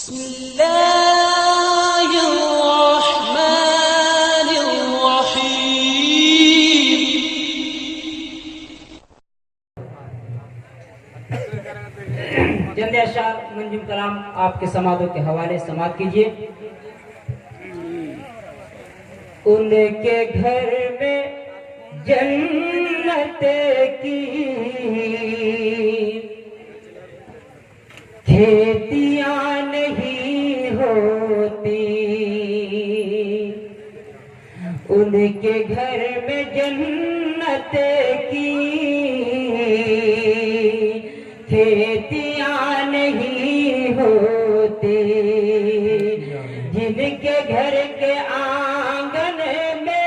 जल्द अशार मंजूम कलाम आपके समाधों के हवाले समात कीजिए। उनके घर में जन्नत की खेतियां नहीं होती, उनके घर में जन्नत की खेतियां नहीं होती, जिनके घर के आंगन में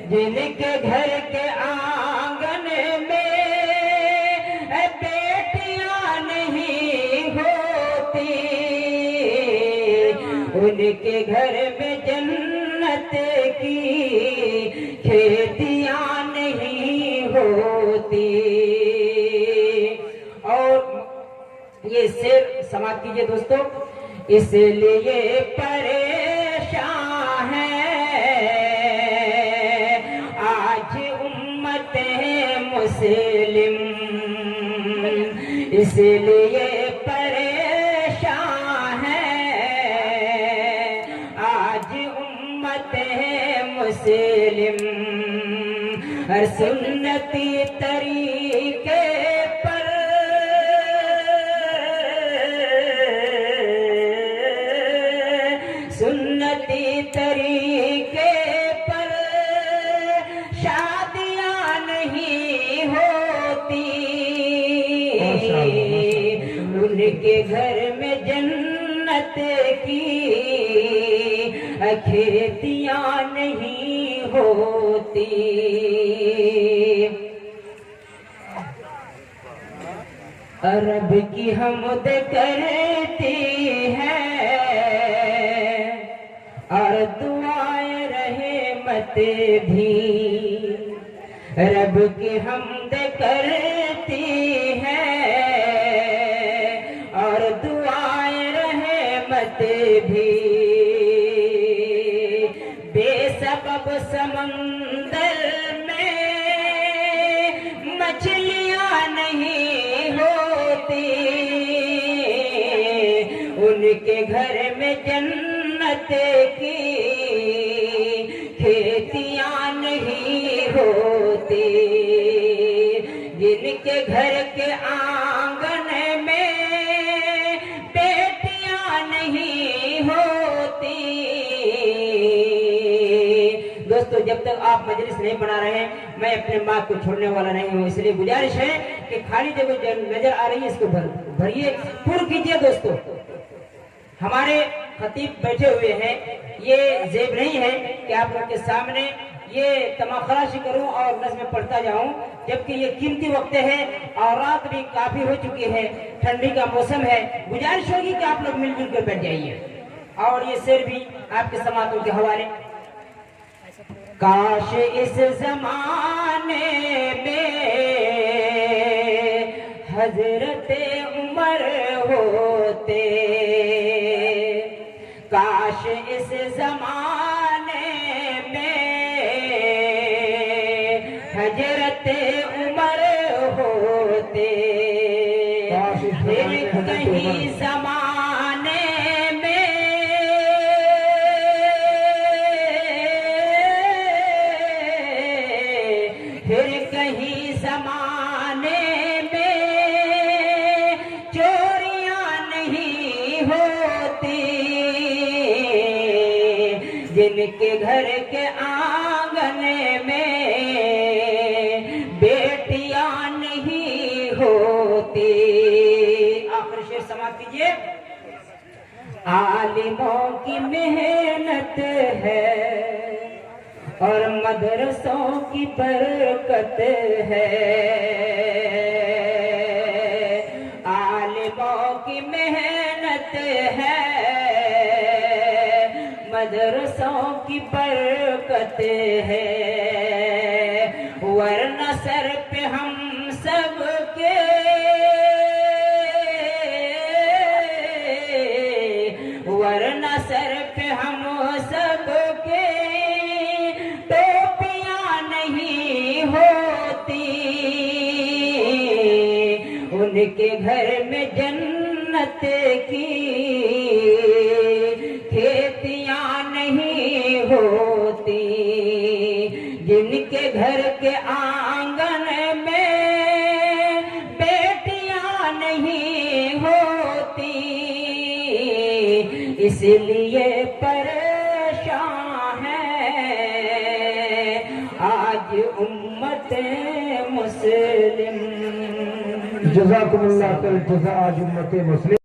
जिनके घर के आंगन में बेटियां नहीं होती, उनके घर में जन्नत की खेतियां नहीं होती। और ये शेर समाप्त कीजिए दोस्तों। इसलिए परेशान है आज उम्मत मुस्लिम, इसलिए परेशान है आज उम्मत मुस्लिम, हर सुन्नती तरीके पर सुन्नती तरीके पर शादियां नहीं होती, उनके घर में जन्नत की खेतियां नहीं होती। अरब की हमद करती है और दुआए रहमत भी, रब की हमद करती है और दुआए रहमत भी, बेसबब समंदर में मछलियां नहीं होती, उनके घर में जन्नत की खेतियां नहीं होती, जिनके घर के आंगन में बेटियां नहीं होती। दोस्तों, जब तक आप मजलिस नहीं बना रहे हैं मैं अपने माँ को छोड़ने वाला नहीं हूँ, इसलिए गुजारिश है कि खाली जगह नजर आ रही है इसको भरिए, पूर्ण कीजिए। दोस्तों, हमारे खतीब बैठे हुए हैं, ये जेब नहीं है कि आप लोग के सामने ये तमाखराशी करूं और नज़्म पढ़ता जाऊं, जबकि ये कीमती वक्त है और रात भी काफी हो चुकी है, ठंडी का मौसम है। गुजारिश होगी कि आप लोग मिलजुल कर बैठ जाइए। और ये शेर भी आपके समातों के हवाले। काश इस जमाने में हजरत उमर होते, काश इस जमाने में हजरत उमर होते, फिर कहीं जमाने में फिर कहीं जमाने में चोरियां नहीं होती, जिनके घर के आंगन में बेटियां नहीं होती। आखिर शेर समाप्त कीजिए। आलिमों की मेहनत है और मदरसों की बरकत है, आलिमों की मेहनत है मदरसों की बरकत है, वरना सर पे हम सब के वरना सर पे हम सब के टोपियां नहीं होती, उनके घर में जन्नत की खेतियां नहीं होती, जिनके घर के आंगन में बेटियां नहीं होती, इसलिए परेशान है आज उम्मत मुस्लिम। जज़ाकुमुल्लाह खैर जज़ा आज उम्मत मुस्लिम।